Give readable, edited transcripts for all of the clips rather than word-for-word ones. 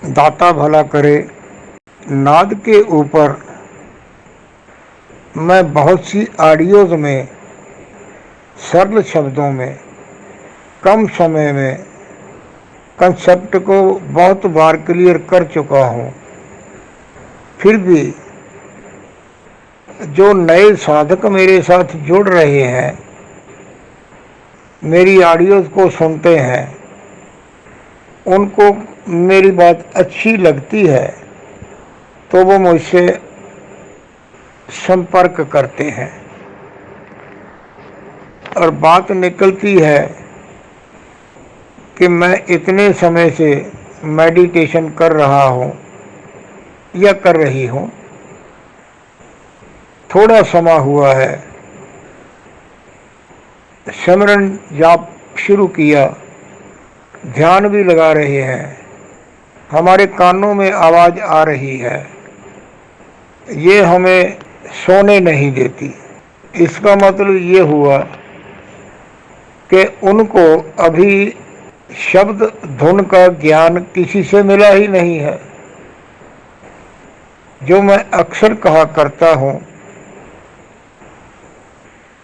दाता भला करे। नाद के ऊपर मैं बहुत सी ऑडियोज में सरल शब्दों में कम समय में कंसेप्ट को बहुत बार क्लियर कर चुका हूँ। फिर भी जो नए साधक मेरे साथ जुड़ रहे हैं, मेरी ऑडियोज को सुनते हैं, उनको मेरी बात अच्छी लगती है तो वो मुझसे संपर्क करते हैं और बात निकलती है कि मैं इतने समय से मेडिटेशन कर रहा हूँ या कर रही हूँ, थोड़ा समय हुआ है, सिमरन जाप शुरू किया, ध्यान भी लगा रहे हैं, हमारे कानों में आवाज़ आ रही है, ये हमें सोने नहीं देती। इसका मतलब ये हुआ कि उनको अभी शब्द धुन का ज्ञान किसी से मिला ही नहीं है। जो मैं अक्सर कहा करता हूँ,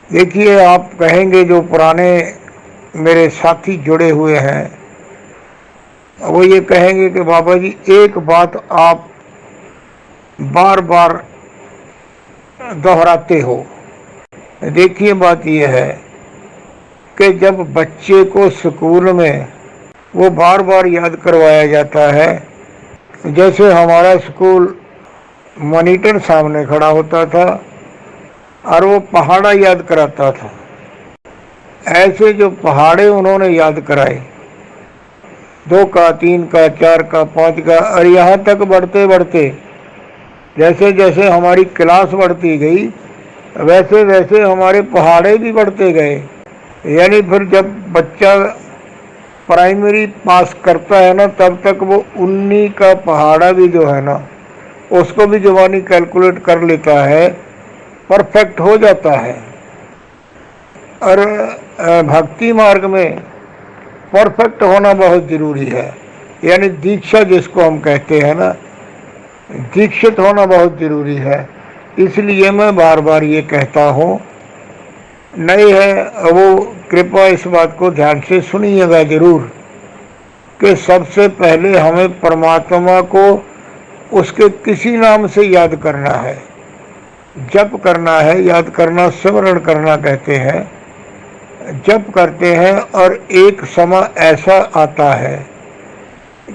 देखिए आप कहेंगे जो पुराने मेरे साथी जुड़े हुए हैं वो ये कहेंगे कि बाबा जी एक बात आप बार बार दोहराते हो। देखिए बात यह है कि जब बच्चे को स्कूल में वो बार बार याद करवाया जाता है, जैसे हमारा स्कूल मॉनिटर सामने खड़ा होता था और वो पहाड़ा याद कराता था, ऐसे जो पहाड़े उन्होंने याद कराए, 2 का, 3 का, 4 का, 5 का, और यहाँ तक बढ़ते बढ़ते जैसे जैसे हमारी क्लास बढ़ती गई वैसे वैसे हमारे पहाड़े भी बढ़ते गए। यानी फिर जब बच्चा प्राइमरी पास करता है ना, तब तक वो 19 का पहाड़ा भी जो है ना उसको भी जुबानी कैलकुलेट कर लेता है, परफेक्ट हो जाता है। और भक्ति मार्ग में परफेक्ट होना बहुत ज़रूरी है, यानी दीक्षा जिसको हम कहते हैं ना, दीक्षित होना बहुत ज़रूरी है। इसलिए मैं बार बार ये कहता हूँ, नए है वो कृपया इस बात को ध्यान से सुनिएगा ज़रूर कि सबसे पहले हमें परमात्मा को उसके किसी नाम से याद करना है, जप करना है। याद करना स्मरण करना कहते हैं, जप करते हैं और एक समय ऐसा आता है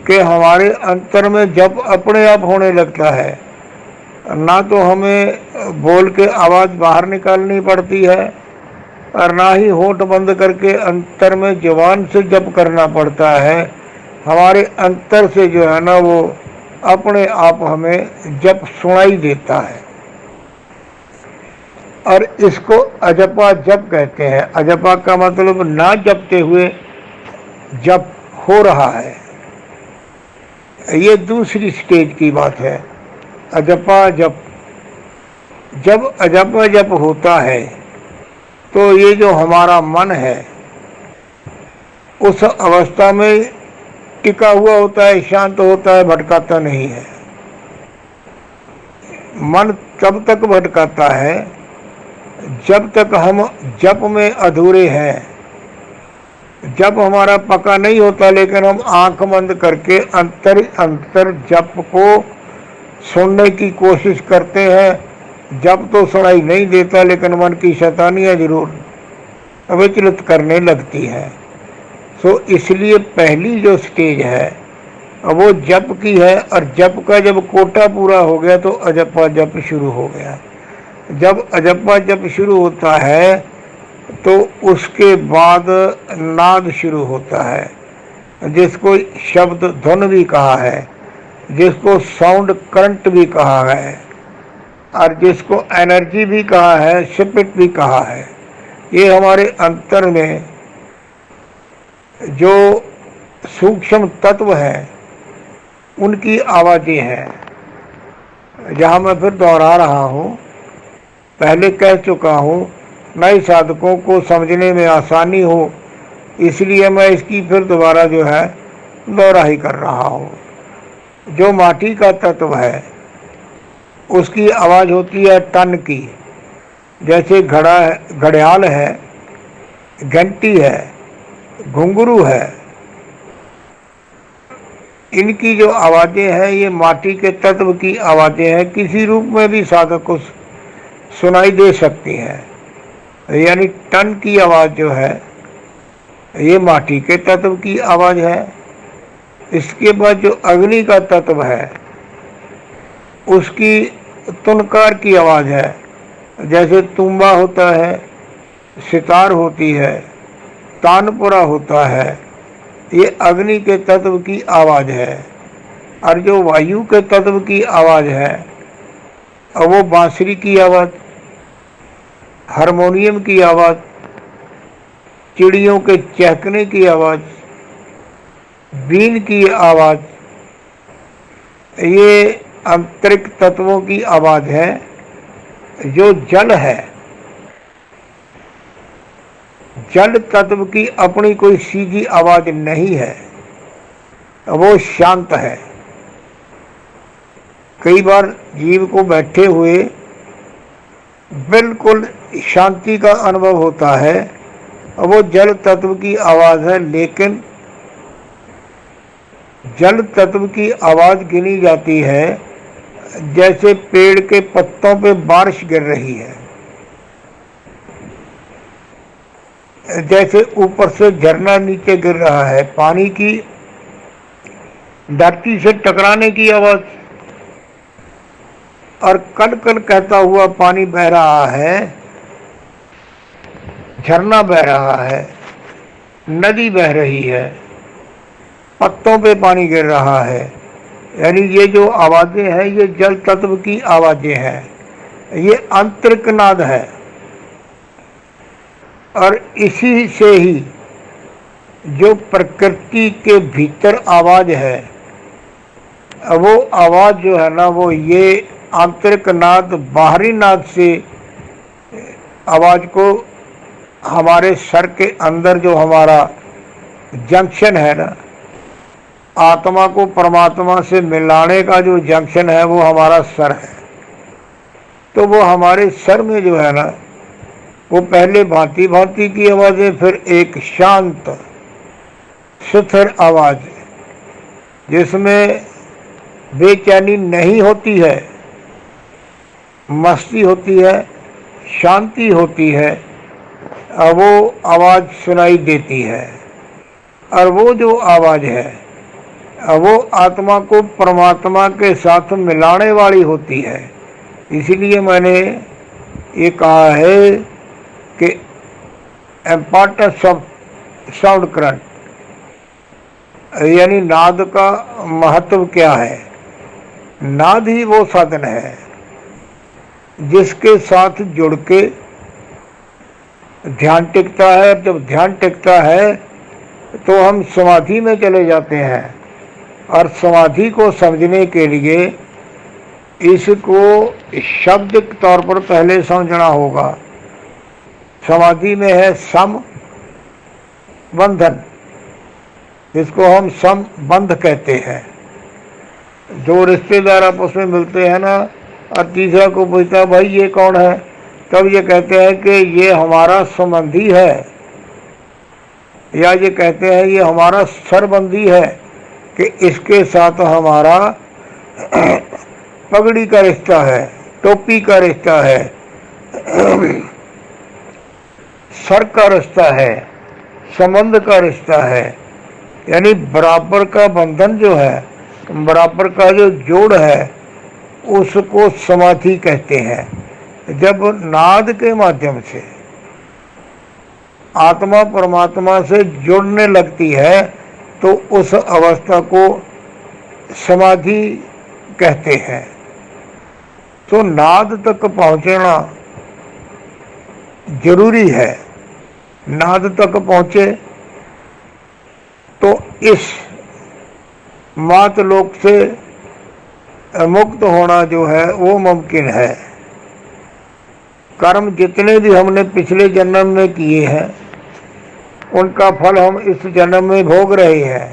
कि हमारे अंतर में जप अपने आप होने लगता है। ना तो हमें बोल के आवाज़ बाहर निकालनी पड़ती है और ना ही होंठ बंद करके अंतर में जुबान से जप करना पड़ता है। हमारे अंतर से जो है ना वो अपने आप हमें जप सुनाई देता है और इसको अजपा जप कहते हैं। अजपा का मतलब ना जपते हुए जप हो रहा है, ये दूसरी स्टेज की बात है। अजपा जप, जब अजपा जप होता है तो ये जो हमारा मन है उस अवस्था में टिका हुआ होता है, शांत होता है, भटकाता नहीं है। मन तब तक भटकाता है जब तक हम जप में अधूरे हैं। जप हमारा पका नहीं होता, लेकिन हम आंख बंद करके अंतर जप को सुनने की कोशिश करते हैं। जप तो सुनाई नहीं देता, लेकिन मन की शैतानियाँ जरूर विचलित करने लगती है। तो इसलिए पहली जो स्टेज है वो जप की है, और जप का जब कोटा पूरा हो गया तो अजपा जप शुरू हो गया। जब अजपा जप शुरू होता है तो उसके बाद नाद शुरू होता है, जिसको शब्द धुन भी कहा है, जिसको साउंड करंट भी कहा है, और जिसको एनर्जी भी कहा है, स्पिरिट भी कहा है। ये हमारे अंतर में जो सूक्ष्म तत्व हैं उनकी आवाज़ें हैं। जहाँ मैं फिर दोहरा रहा हूँ, पहले कह चुका हूँ, नए साधकों को समझने में आसानी हो इसलिए मैं इसकी फिर दोबारा जो है दोहरा ही कर रहा हूँ। जो माटी का तत्व है उसकी आवाज़ होती है टन की, जैसे घड़ियाल है, घंटी है, घुंघरू है। इनकी जो आवाज़ें हैं ये माटी के तत्व की आवाज़ें हैं, किसी रूप में भी साधक को सुनाई दे सकती हैं। यानी टन की आवाज़ जो है ये माटी के तत्व की आवाज़ है। इसके बाद जो अग्नि का तत्व है उसकी तुनकार की आवाज़ है, जैसे तुम्बा होता है, सितार होती है, तानपुरा होता है, ये अग्नि के तत्व की आवाज़ है। और जो वायु के तत्व की आवाज़ है और वो बांसुरी की आवाज़, हारमोनियम की आवाज़, चिड़ियों के चहकने की आवाज़, बीन की आवाज़, ये आंतरिक तत्वों की आवाज़ है। जो जल है, जल तत्व की अपनी कोई सीधी आवाज़ नहीं है, वो शांत है। कई बार जीव को बैठे हुए बिल्कुल शांति का अनुभव होता है, वो जल तत्व की आवाज़ है। लेकिन जल तत्व की आवाज़ गिनी जाती है जैसे पेड़ के पत्तों पे बारिश गिर रही है, जैसे ऊपर से झरना नीचे गिर रहा है, पानी की धरती से टकराने की आवाज़, और कल कल कहता हुआ पानी बह रहा है, झरना बह रहा है, नदी बह रही है, पत्तों पे पानी गिर रहा है। यानी ये जो आवाज़ें हैं ये जल तत्व की आवाज़ें हैं, ये आंतरिक नाद है। और इसी से ही जो प्रकृति के भीतर आवाज़ है, वो आवाज़ जो है ना, वो ये आंतरिक नाद बाहरी नाद से आवाज़ को हमारे सर के अंदर जो हमारा जंक्शन है ना, आत्मा को परमात्मा से मिलाने का जो जंक्शन है वो हमारा सर है। तो वो हमारे सर में जो है ना, वो पहले भांति भांति की आवाज़ें, फिर एक शांत स्थिर आवाज़ जिसमें बेचैनी नहीं होती है, मस्ती होती है, शांति होती है, वो आवाज़ सुनाई देती है। और वो जो आवाज़ है वो आत्मा को परमात्मा के साथ मिलाने वाली होती है। इसीलिए मैंने ये कहा है कि इम्पोर्टेंस ऑफ साउंड करंट, यानी नाद का महत्व क्या है। नाद ही वो साधन है जिसके साथ जुड़ के ध्यान टिकता है। जब ध्यान टिकता है तो हम समाधि में चले जाते हैं, और समाधि को समझने के लिए इसको शब्द तौर पर पहले समझना होगा। समाधि में है सम बंधन, इसको हम संबंध कहते हैं। दो रिश्तेदार आपस में मिलते हैं ना, और तीसरा को पूछता है भाई ये कौन है, तब ये कहते हैं कि ये हमारा संबंधी है, या ये कहते हैं ये हमारा सरबंधी है, कि इसके साथ हमारा पगड़ी का रिश्ता है, टोपी का रिश्ता है, सर का रिश्ता है, संबंध का रिश्ता है। यानी बराबर का बंधन जो है, बराबर का जो जोड़ है, उसको समाधि कहते हैं। जब नाद के माध्यम से आत्मा परमात्मा से जुड़ने लगती है तो उस अवस्था को समाधि कहते हैं। तो नाद तक पहुंचना जरूरी है। नाद तक पहुंचे तो इस मात लोक से मुक्त होना जो है वो मुमकिन है। कर्म जितने भी हमने पिछले जन्म में किए हैं उनका फल हम इस जन्म में भोग रहे हैं।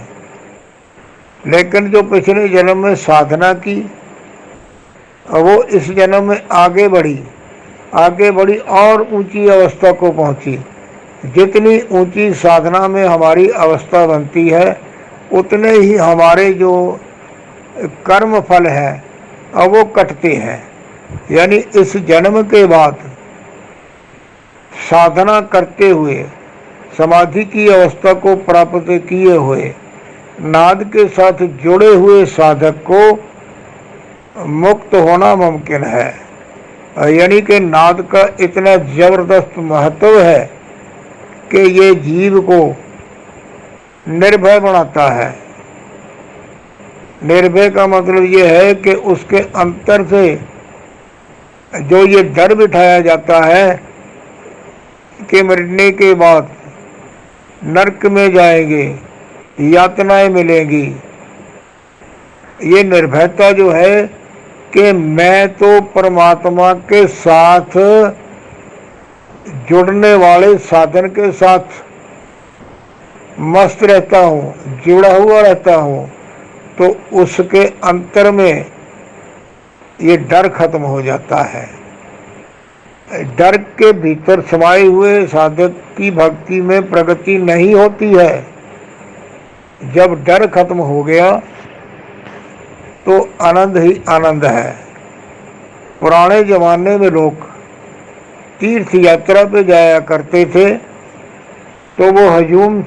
लेकिन जो पिछले जन्म में साधना की वो इस जन्म में आगे बढ़ी और ऊंची अवस्था को पहुंची। जितनी ऊंची साधना में हमारी अवस्था बनती है उतने ही हमारे जो कर्म फल है अब वो कटते हैं। यानी इस जन्म के बाद साधना करते हुए समाधि की अवस्था को प्राप्त किए हुए नाद के साथ जुड़े हुए साधक को मुक्त होना मुमकिन है। यानी कि नाद का इतना जबरदस्त महत्व है कि ये जीव को निर्भय बनाता है। निर्भय का मतलब ये है कि उसके अंतर से जो ये डर बिठाया जाता है कि मरने के बाद नरक में जाएंगे, यातनाएं मिलेंगी, ये निर्भयता जो है कि मैं तो परमात्मा के साथ जुड़ने वाले साधन के साथ मस्त रहता हूँ, जुड़ा हुआ रहता हूँ, तो उसके अंतर में ये डर खत्म हो जाता है। डर के भीतर समाये हुए साधक की भक्ति में प्रगति नहीं होती है। जब डर खत्म हो गया तो आनंद ही आनंद है। पुराने जमाने में लोग तीर्थ यात्रा पे जाया करते थे तो वो हजूम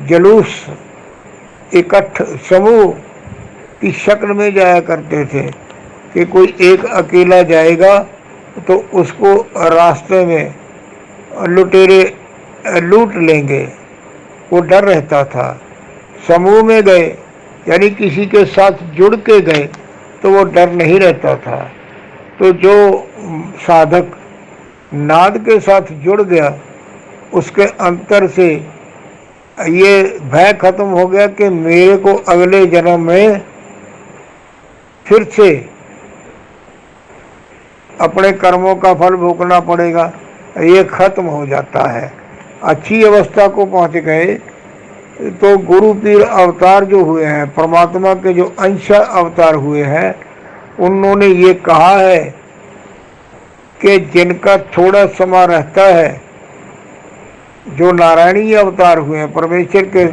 जुलूस इकट्ठ समूह की शक्ल में जाया करते थे कि कोई एक अकेला जाएगा तो उसको रास्ते में लुटेरे लूट लेंगे, वो डर रहता था। समूह में गए यानी किसी के साथ जुड़ के गए तो वो डर नहीं रहता था। तो जो साधक नाद के साथ जुड़ गया उसके अंतर से ये भय खत्म हो गया कि मेरे को अगले जन्म में फिर से अपने कर्मों का फल भोगना पड़ेगा, ये खत्म हो जाता है। अच्छी अवस्था को पहुंच गए तो गुरु पीर अवतार जो हुए हैं, परमात्मा के जो अंश अवतार हुए हैं, उन्होंने ये कहा है कि जिनका थोड़ा समय रहता है, जो नारायणी अवतार हुए हैं, परमेश्वर के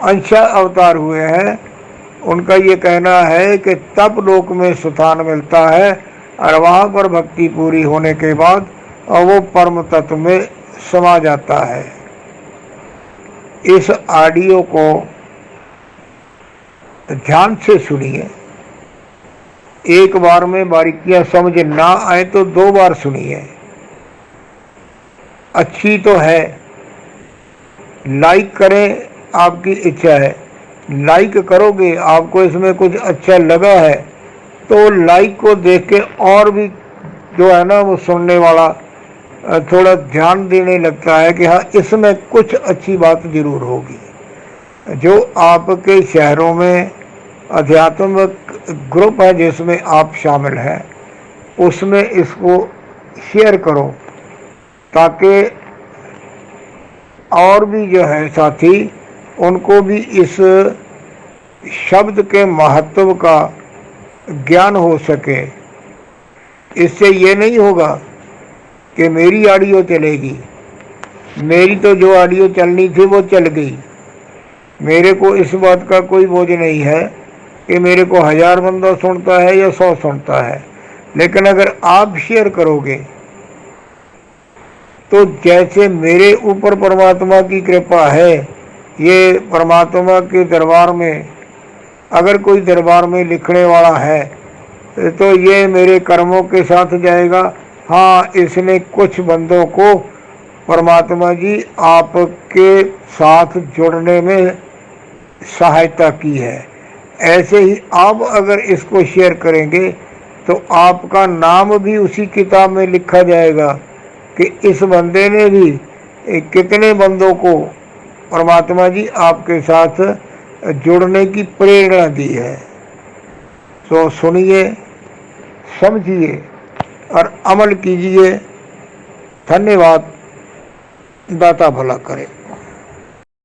अंश अवतार हुए हैं, उनका ये कहना है कि तप लोक में स्थान मिलता है और वहाँ पर भक्ति पूरी होने के बाद और वो परम तत्व में समा जाता है। इस ऑडियो को ध्यान से सुनिए, एक बार में बारीकियां समझ ना आए तो 2 बार सुनिए। अच्छी तो है, लाइक करें, आपकी इच्छा है, लाइक करोगे, आपको इसमें कुछ अच्छा लगा है तो लाइक को देख के और भी जो है ना वो सुनने वाला थोड़ा ध्यान देने लगता है कि हाँ इसमें कुछ अच्छी बात जरूर होगी। जो आपके शहरों में आध्यात्मिक ग्रुप है जिसमें आप शामिल हैं, उसमें इसको शेयर करो ताकि और भी जो है साथी उनको भी इस शब्द के महत्व का ज्ञान हो सके। इससे ये नहीं होगा कि मेरी ऑडियो चलेगी, मेरी तो जो ऑडियो चलनी थी वो चल गई। मेरे को इस बात का कोई बोझ नहीं है कि मेरे को 1000 बंदा सुनता है या 100 सुनता है, लेकिन अगर आप शेयर करोगे तो जैसे मेरे ऊपर परमात्मा की कृपा है, ये परमात्मा के दरबार में अगर कोई दरबार में लिखने वाला है तो ये मेरे कर्मों के साथ जाएगा। हाँ, इसने कुछ बंदों को परमात्मा जी आपके साथ जुड़ने में सहायता की है। ऐसे ही आप अगर इसको शेयर करेंगे तो आपका नाम भी उसी किताब में लिखा जाएगा कि इस बंदे ने भी कितने बंदों को परमात्मा जी आपके साथ जुड़ने की प्रेरणा दी है। तो सुनिए, समझिए और अमल कीजिए। धन्यवाद। दाता भला करे।